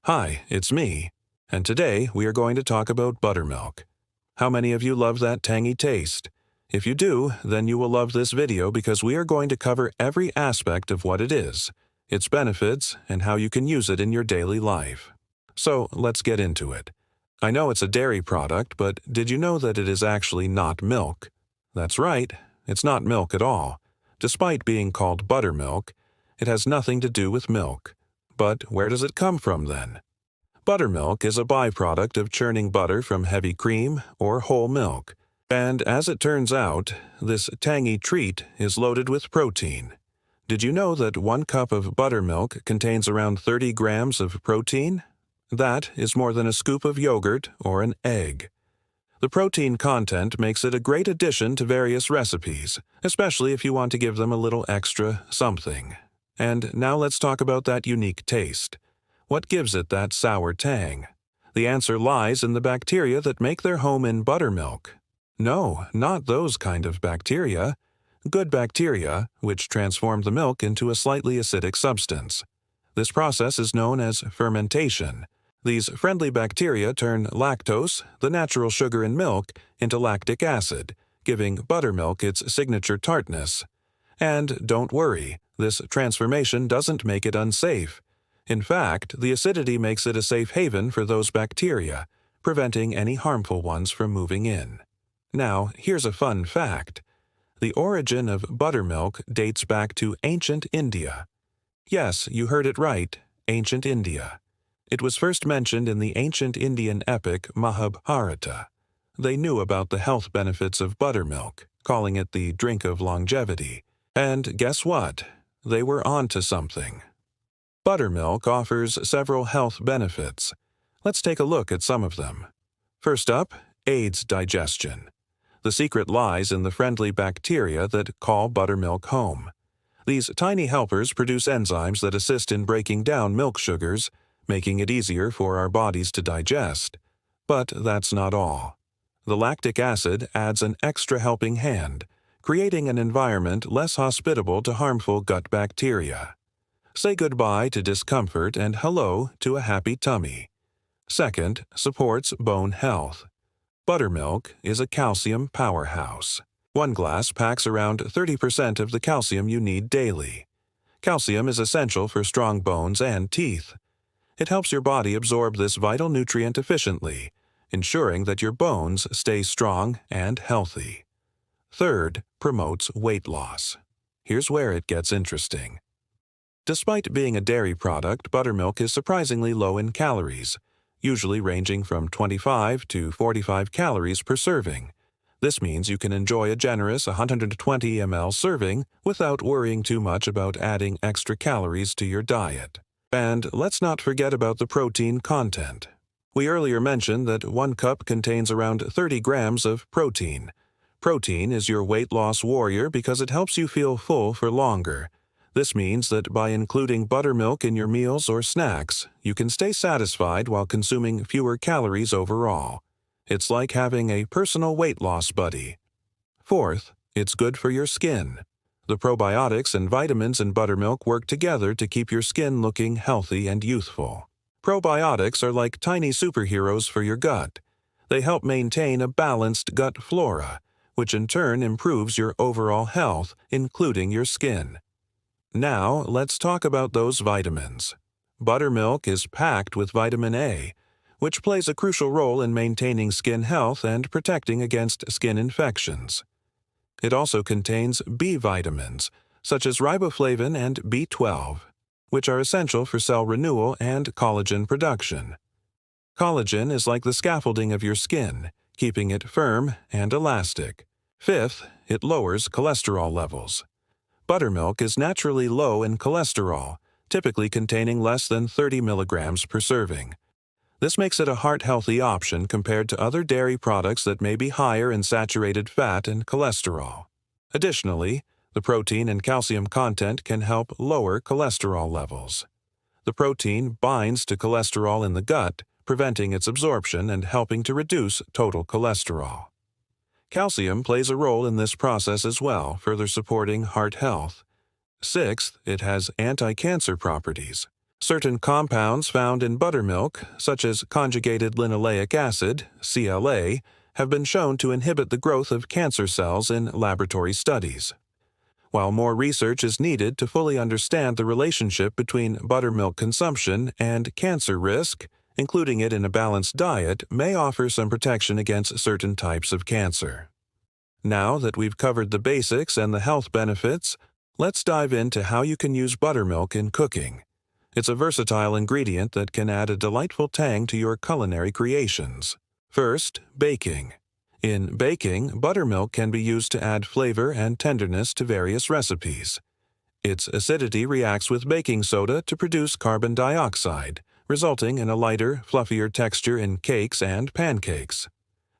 Hi, it's me, and today we are going to talk about buttermilk. How many of you love that tangy taste? If you do, then you will love this video because we are going to cover every aspect of what it is, its benefits, and how you can use it in your daily life. So let's get into it. I know it's a dairy product, but did you know that it is actually not milk? That's right, it's not milk at all. Despite being called buttermilk, it has nothing to do with milk. But where does it come from then? Buttermilk is a byproduct of churning butter from heavy cream or whole milk. And as it turns out, this tangy treat is loaded with protein. Did you know that 1 cup of buttermilk contains around 30 grams of protein? That is more than a scoop of yogurt or an egg. The protein content makes it a great addition to various recipes, especially if you want to give them a little extra something. And now let's talk about that unique taste. What gives it that sour tang? The answer lies in the bacteria that make their home in buttermilk. No, not those kind of bacteria. Good bacteria, which transform the milk into a slightly acidic substance. This process is known as fermentation. These friendly bacteria turn lactose, the natural sugar in milk, into lactic acid, giving buttermilk its signature tartness. And don't worry, this transformation doesn't make it unsafe. In fact, the acidity makes it a safe haven for those bacteria, preventing any harmful ones from moving in. Now, here's a fun fact. The origin of buttermilk dates back to ancient India. Yes, you heard it right, ancient India. It was first mentioned in the ancient Indian epic Mahabharata. They knew about the health benefits of buttermilk, calling it the drink of longevity. And guess what? They were onto something. Buttermilk offers several health benefits. Let's take a look at some of them. First up, aids digestion. The secret lies in the friendly bacteria that call buttermilk home. These tiny helpers produce enzymes that assist in breaking down milk sugars, making it easier for our bodies to digest. But that's not all. The lactic acid adds an extra helping hand, creating an environment less hospitable to harmful gut bacteria. Say goodbye to discomfort and hello to a happy tummy. Second, supports bone health. Buttermilk is a calcium powerhouse. 1 glass packs around 30% of the calcium you need daily. Calcium is essential for strong bones and teeth. It helps your body absorb this vital nutrient efficiently, ensuring that your bones stay strong and healthy. Third, promotes weight loss. Here's where it gets interesting. Despite being a dairy product, buttermilk is surprisingly low in calories, usually ranging from 25 to 45 calories per serving. This means you can enjoy a generous 120 ml serving without worrying too much about adding extra calories to your diet. And let's not forget about the protein content. We earlier mentioned that 1 cup contains around 30 grams of protein. Protein is your weight loss warrior because it helps you feel full for longer. This means that by including buttermilk in your meals or snacks, you can stay satisfied while consuming fewer calories overall. It's like having a personal weight loss buddy. Fourth, it's good for your skin. The probiotics and vitamins in buttermilk work together to keep your skin looking healthy and youthful. Probiotics are like tiny superheroes for your gut. They help maintain a balanced gut flora, which in turn improves your overall health, including your skin. Now, let's talk about those vitamins. Buttermilk is packed with vitamin A, which plays a crucial role in maintaining skin health and protecting against skin infections. It also contains B vitamins, such as riboflavin and B12, which are essential for cell renewal and collagen production. Collagen is like the scaffolding of your skin, keeping it firm and elastic. Fifth, it lowers cholesterol levels. Buttermilk is naturally low in cholesterol, typically containing less than 30 milligrams per serving. This makes it a heart-healthy option compared to other dairy products that may be higher in saturated fat and cholesterol. Additionally, the protein and calcium content can help lower cholesterol levels. The protein binds to cholesterol in the gut, preventing its absorption and helping to reduce total cholesterol. Calcium plays a role in this process as well, further supporting heart health. Sixth, it has anti-cancer properties. Certain compounds found in buttermilk, such as conjugated linoleic acid, CLA, have been shown to inhibit the growth of cancer cells in laboratory studies. While more research is needed to fully understand the relationship between buttermilk consumption and cancer risk, including it in a balanced diet may offer some protection against certain types of cancer. Now that we've covered the basics and the health benefits, let's dive into how you can use buttermilk in cooking. It's a versatile ingredient that can add a delightful tang to your culinary creations. First, baking. In baking, buttermilk can be used to add flavor and tenderness to various recipes. Its acidity reacts with baking soda to produce carbon dioxide, resulting in a lighter, fluffier texture in cakes and pancakes.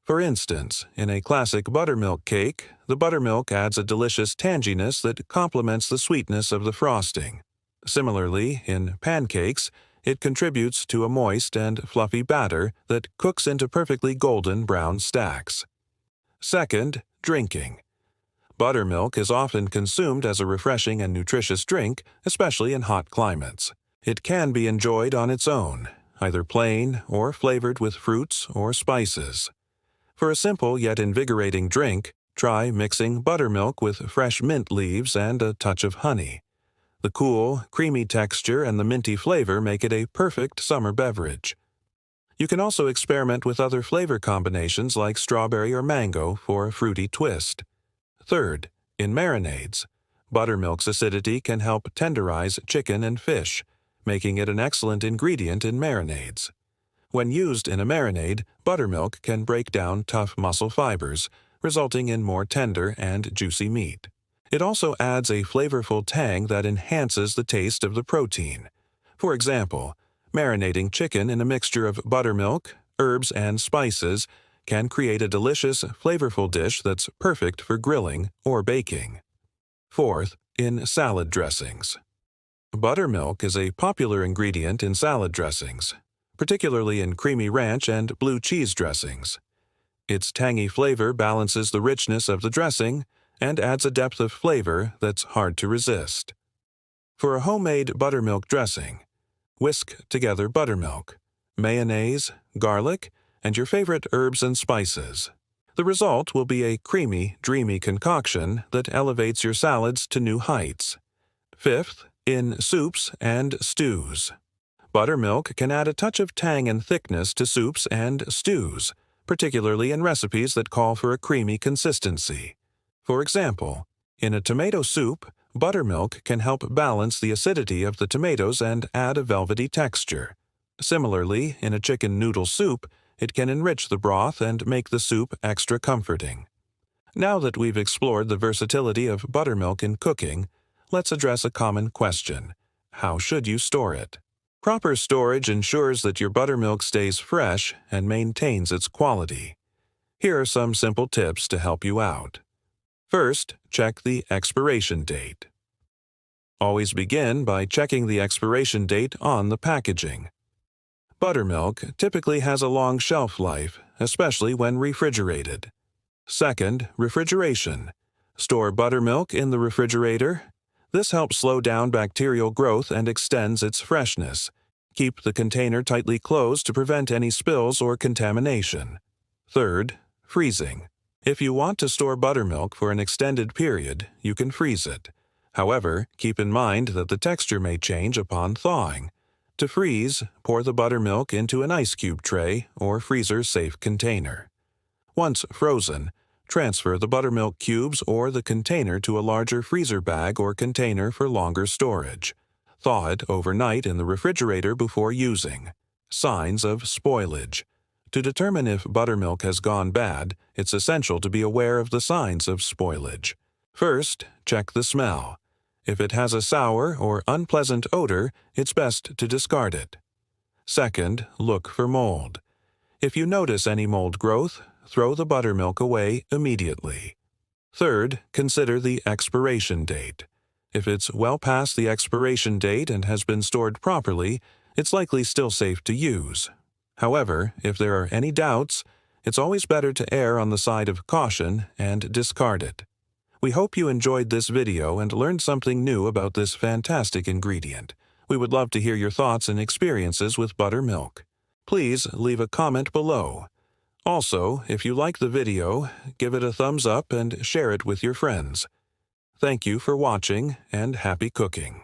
For instance, in a classic buttermilk cake, the buttermilk adds a delicious tanginess that complements the sweetness of the frosting. Similarly, in pancakes, it contributes to a moist and fluffy batter that cooks into perfectly golden brown stacks. Second, drinking. Buttermilk is often consumed as a refreshing and nutritious drink, especially in hot climates. It can be enjoyed on its own, either plain or flavored with fruits or spices. For a simple yet invigorating drink, try mixing buttermilk with fresh mint leaves and a touch of honey. The cool, creamy texture and the minty flavor make it a perfect summer beverage. You can also experiment with other flavor combinations like strawberry or mango for a fruity twist. Third, in marinades. Buttermilk's acidity can help tenderize chicken and fish, making it an excellent ingredient in marinades. When used in a marinade, buttermilk can break down tough muscle fibers, resulting in more tender and juicy meat. It also adds a flavorful tang that enhances the taste of the protein. For example, marinating chicken in a mixture of buttermilk, herbs, and spices can create a delicious, flavorful dish that's perfect for grilling or baking. Fourth, in salad dressings. Buttermilk is a popular ingredient in salad dressings, particularly in creamy ranch and blue cheese dressings. Its tangy flavor balances the richness of the dressing and adds a depth of flavor that's hard to resist. For a homemade buttermilk dressing, whisk together buttermilk, mayonnaise, garlic, and your favorite herbs and spices. The result will be a creamy, dreamy concoction that elevates your salads to new heights. Fifth, in soups and stews. Buttermilk can add a touch of tang and thickness to soups and stews, particularly in recipes that call for a creamy consistency. For example, in a tomato soup, buttermilk can help balance the acidity of the tomatoes and add a velvety texture. Similarly, in a chicken noodle soup, it can enrich the broth and make the soup extra comforting. Now that we've explored the versatility of buttermilk in cooking, let's address a common question. How should you store it? Proper storage ensures that your buttermilk stays fresh and maintains its quality. Here are some simple tips to help you out. First, check the expiration date. Always begin by checking the expiration date on the packaging. Buttermilk typically has a long shelf life, especially when refrigerated. Second, refrigeration. Store buttermilk in the refrigerator. This helps slow down bacterial growth and extends its freshness. Keep the container tightly closed to prevent any spills or contamination. Third, freezing. If you want to store buttermilk for an extended period, you can freeze it. However, keep in mind that the texture may change upon thawing. To freeze, pour the buttermilk into an ice cube tray or freezer-safe container. Once frozen, transfer the buttermilk cubes or the container to a larger freezer bag or container for longer storage. Thaw it overnight in the refrigerator before using. Signs of spoilage. To determine if buttermilk has gone bad, it's essential to be aware of the signs of spoilage. First, check the smell. If it has a sour or unpleasant odor, it's best to discard it. Second, look for mold. If you notice any mold growth, throw the buttermilk away immediately. Third, consider the expiration date. If it's well past the expiration date and has been stored properly, it's likely still safe to use. However, if there are any doubts, it's always better to err on the side of caution and discard it. We hope you enjoyed this video and learned something new about this fantastic ingredient. We would love to hear your thoughts and experiences with buttermilk. Please leave a comment below. Also, if you like the video, give it a thumbs up and share it with your friends. Thank you for watching and happy cooking.